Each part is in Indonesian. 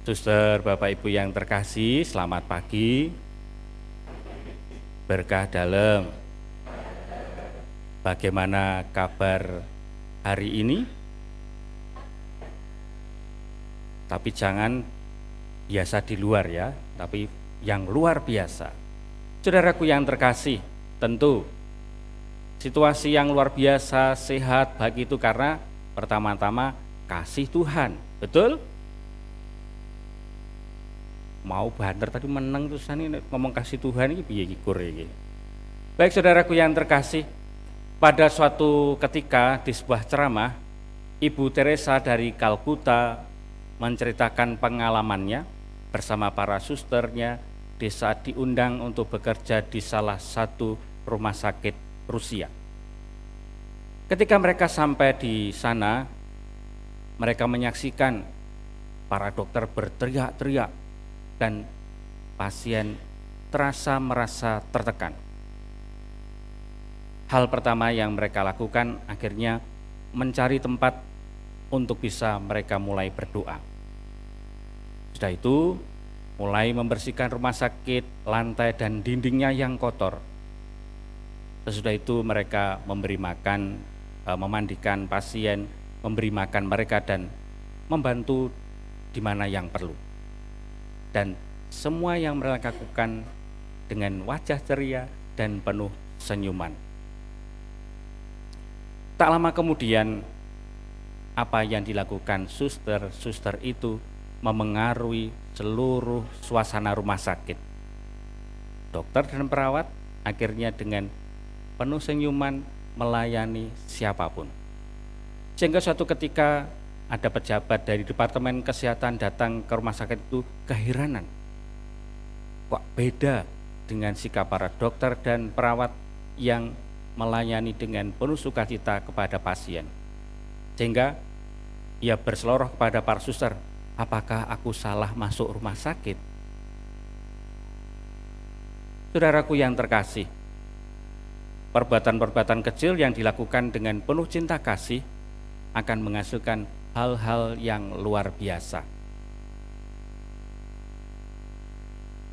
Suster, Bapak Ibu yang terkasih, selamat pagi. Berkah dalam. Bagaimana kabar hari ini? Tapi jangan biasa di luar ya, tapi yang luar biasa. Saudaraku yang terkasih, tentu situasi yang luar biasa, sehat, baik itu karena pertama-tama kasih Tuhan, betul? Mau banter tadi menang terus ini ngomong kasih Tuhan ini piye kikur iki. Baik saudaraku yang terkasih, pada suatu ketika di sebuah ceramah, Ibu Teresa dari Kalkuta menceritakan pengalamannya bersama para susternya di saat diundang untuk bekerja di salah satu rumah sakit Rusia. Ketika mereka sampai di sana, mereka menyaksikan para dokter berteriak-teriak dan pasien merasa tertekan. Hal pertama yang mereka lakukan akhirnya mencari tempat untuk bisa mereka mulai berdoa. Setelah itu mulai membersihkan rumah sakit, lantai dan dindingnya yang kotor. Sesudah itu mereka memberi makan, memandikan pasien, memberi makan mereka dan membantu di mana yang perlu. Dan semua yang mereka lakukan dengan wajah ceria dan penuh senyuman. Tak lama kemudian, apa yang dilakukan suster-suster itu memengaruhi seluruh suasana rumah sakit. Dokter dan perawat akhirnya dengan penuh senyuman melayani siapapun. Sehingga suatu ketika ada pejabat dari Departemen Kesehatan datang ke rumah sakit itu keheranan. Kok beda dengan sikap para dokter dan perawat yang melayani dengan penuh sukacita kepada pasien. Sehingga ia berseloroh kepada para suster, apakah aku salah masuk rumah sakit? Saudaraku yang terkasih, perbuatan-perbuatan kecil yang dilakukan dengan penuh cinta kasih akan menghasilkan hal-hal yang luar biasa.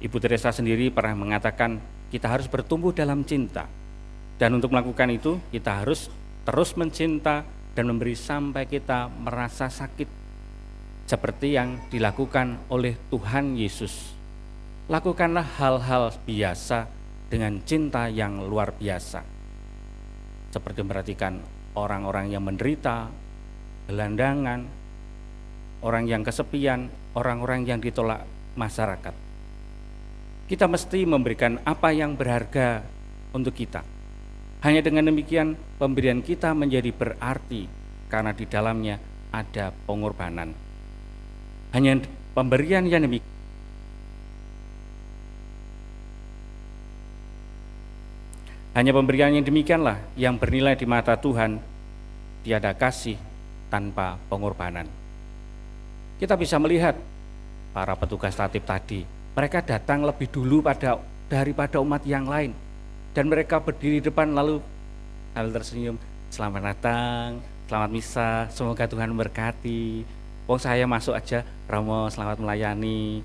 Ibu Teresa sendiri pernah mengatakan kita harus bertumbuh dalam cinta. Dan untuk melakukan itu kita harus terus mencinta dan memberi sampai kita merasa sakit. Seperti yang dilakukan oleh Tuhan Yesus. Lakukanlah hal-hal biasa dengan cinta yang luar biasa. Seperti memperhatikan orang-orang yang menderita, gelandangan, orang yang kesepian, orang-orang yang ditolak masyarakat. Kita mesti memberikan apa yang berharga untuk kita. Hanya dengan demikian pemberian kita menjadi berarti karena di dalamnya ada pengorbanan. Hanya pemberian yang demikian pemberian yang demikianlah yang bernilai di mata Tuhan. Tiada kasih tanpa pengorbanan. Kita bisa melihat para petugas tatib tadi, mereka datang lebih dulu daripada umat yang lain, dan mereka berdiri di depan lalu tersenyum, selamat datang, selamat misa, semoga Tuhan memberkati. Oh saya masuk aja, Romo selamat melayani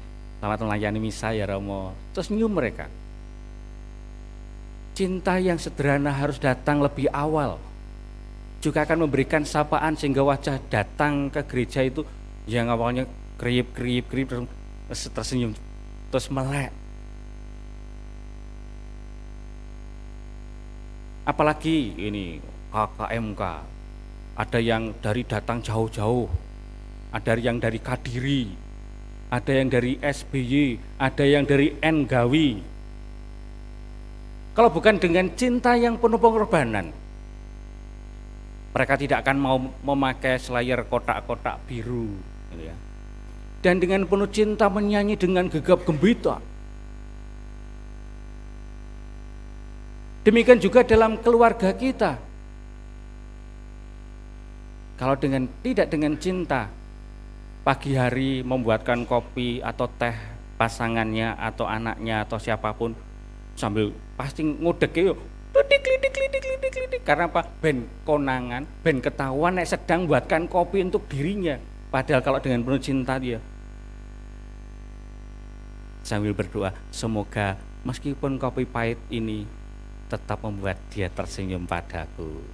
misa ya Romo. Terus senyum mereka. Cinta yang sederhana harus datang lebih awal. Juga akan memberikan sapaan sehingga wajah datang ke gereja itu yang awalnya kriip tersenyum terus melek. Apalagi ini KKMK, ada yang dari datang jauh-jauh, ada yang dari Kadiri, ada yang dari SBY, ada yang dari Ngawi. Kalau bukan dengan cinta yang penuh pengorbanan, mereka tidak akan mau memakai selayar kotak-kotak biru, gitu ya. Dan dengan penuh cinta menyanyi dengan gegap gembita. Demikian juga dalam keluarga kita. Kalau tidak dengan cinta, pagi hari membuatkan kopi atau teh pasangannya atau anaknya atau siapapun sambil pasti ngudek yuk. Klidik. Karena apa? Ben konangan, ben ketahuan nek sedang buatkan kopi untuk dirinya. Padahal kalau dengan penuh cinta dia, sambil berdoa, semoga meskipun kopi pahit ini tetap membuat dia tersenyum padaku.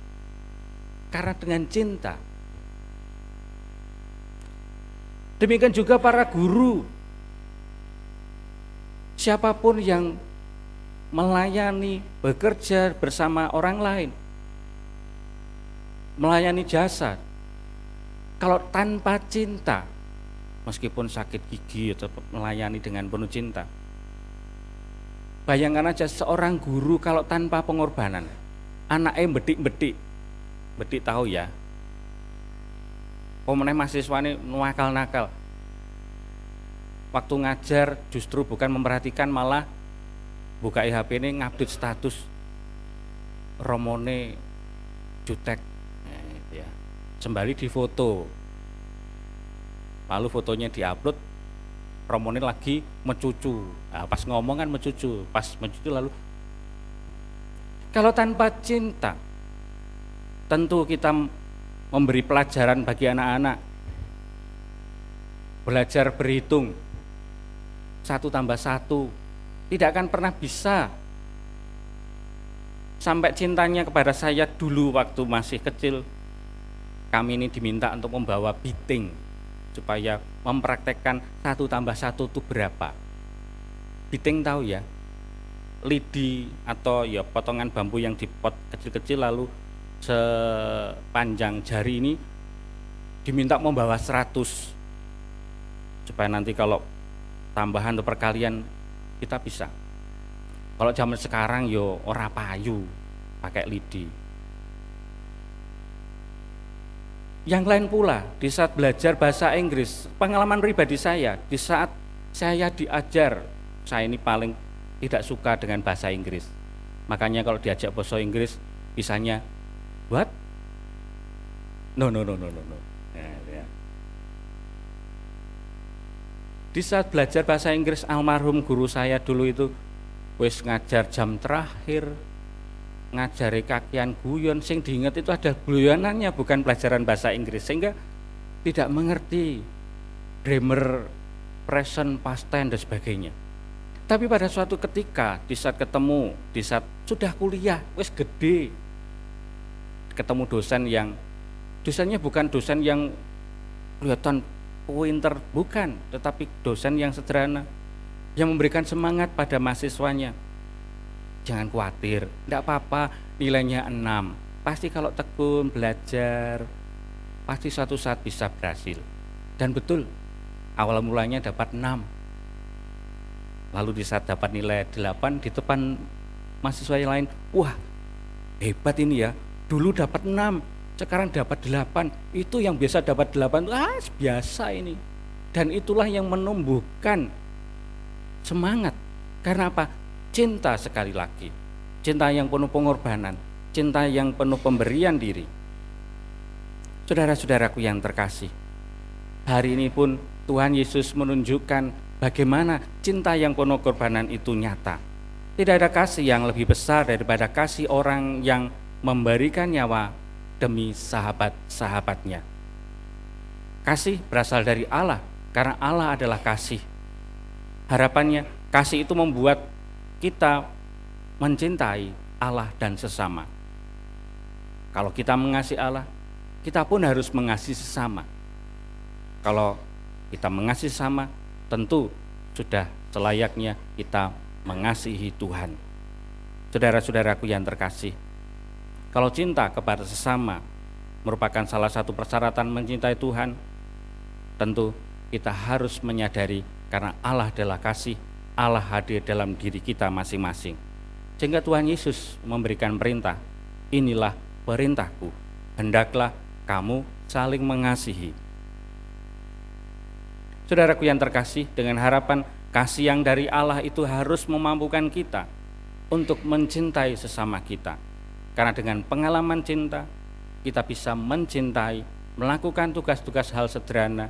Karena dengan cinta. Demikian juga para guru. Siapapun yang melayani, bekerja bersama orang lain, melayani jasa, kalau tanpa cinta, meskipun sakit gigi tetap melayani dengan penuh cinta. Bayangkan aja seorang guru kalau tanpa pengorbanan, anaknya bedik tahu ya, pemenang mahasiswanya nakal, waktu ngajar justru bukan memperhatikan, malah buka HP ini ngupdate status romone jutek, ya. Sembari difoto, lalu fotonya diupload, romone lagi mencucu. Nah, pas ngomong kan mencucu, pas mencucu lalu. Kalau tanpa cinta, tentu kita memberi pelajaran bagi anak-anak, belajar berhitung 1 tambah 1, tidak akan pernah bisa. Sampai cintanya kepada saya dulu waktu masih kecil, kami ini diminta untuk membawa biting supaya mempraktekkan 1 tambah 1 itu berapa. Biting tahu ya, lidi atau ya potongan bambu yang dipot kecil-kecil lalu sepanjang jari ini diminta membawa 100 supaya nanti kalau tambahan atau perkalian kita bisa. Kalau zaman sekarang yo ora payu pakai lidi. Yang lain pula di saat belajar bahasa Inggris, pengalaman pribadi saya di saat saya diajar, saya ini paling tidak suka dengan bahasa Inggris. Makanya kalau diajak bahasa Inggris bisanya what? No. Ya. Di saat belajar bahasa Inggris, almarhum guru saya dulu itu wis ngajar jam terakhir, ngajari kakian guyon, sing diingat itu ada guyonannya, bukan pelajaran bahasa Inggris, sehingga tidak mengerti grammar, present, past tense dan sebagainya. Tapi pada suatu ketika di saat ketemu, di saat sudah kuliah, wis gede, ketemu dosennya bukan dosen yang kelihatan pinter, bukan, tetapi dosen yang sederhana, yang memberikan semangat pada mahasiswanya. Jangan khawatir, tidak apa-apa, nilainya 6. Pasti kalau tekun belajar, pasti suatu saat bisa berhasil. Dan betul, awal mulanya dapat 6. Lalu di saat dapat nilai 8 di depan mahasiswa yang lain, wah hebat ini ya, dulu dapat 6, sekarang dapat 8, itu yang biasa dapat 8, biasa ini. Dan itulah yang menumbuhkan semangat. Karena apa? Cinta sekali lagi. Cinta yang penuh pengorbanan, cinta yang penuh pemberian diri. Saudara-saudaraku yang terkasih, hari ini pun Tuhan Yesus menunjukkan bagaimana cinta yang penuh korbanan itu nyata. Tidak ada kasih yang lebih besar daripada kasih orang yang memberikan nyawa demi sahabat-sahabatnya. Kasih berasal dari Allah, karena Allah adalah kasih. Harapannya, kasih itu membuat kita mencintai Allah dan sesama. Kalau kita mengasihi Allah, kita pun harus mengasihi sesama. Kalau kita mengasihi sesama, tentu sudah selayaknya kita mengasihi Tuhan. Saudara-saudaraku yang terkasih, kalau cinta kepada sesama merupakan salah satu persyaratan mencintai Tuhan, tentu kita harus menyadari karena Allah adalah kasih, Allah hadir dalam diri kita masing-masing. Sehingga Tuhan Yesus memberikan perintah, inilah perintahku, hendaklah kamu saling mengasihi. Saudaraku yang terkasih, dengan harapan kasih yang dari Allah itu harus memampukan kita untuk mencintai sesama kita. Karena dengan pengalaman cinta, kita bisa mencintai, melakukan tugas-tugas hal sederhana,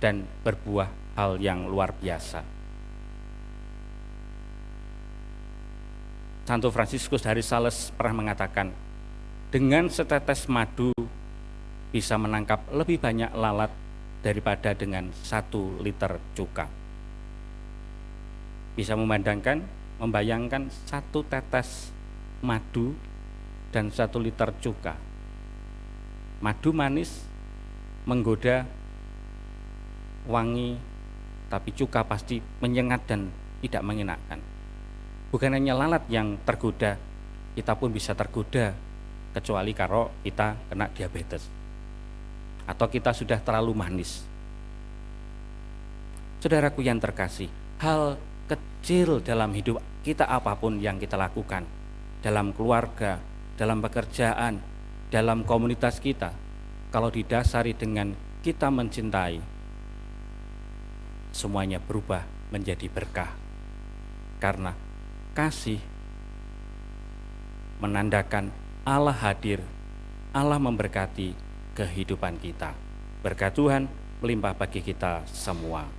dan berbuah hal yang luar biasa. Santo Fransiskus dari Sales pernah mengatakan, dengan setetes madu bisa menangkap lebih banyak lalat daripada dengan 1 liter cuka. bisa membayangkan satu tetes madu dan 1 liter cuka. Madu manis, menggoda, wangi, tapi cuka pasti menyengat dan tidak mengenakan. Bukan hanya lalat yang tergoda, kita pun bisa tergoda, kecuali kalau kita kena diabetes atau kita sudah terlalu manis. Saudaraku yang terkasih, hal kecil dalam hidup kita apapun yang kita lakukan, dalam keluarga, dalam pekerjaan, dalam komunitas kita, kalau didasari dengan kita mencintai, semuanya berubah menjadi berkah. Karena kasih menandakan Allah hadir, Allah memberkati kehidupan kita. Berkat Tuhan melimpah bagi kita semua.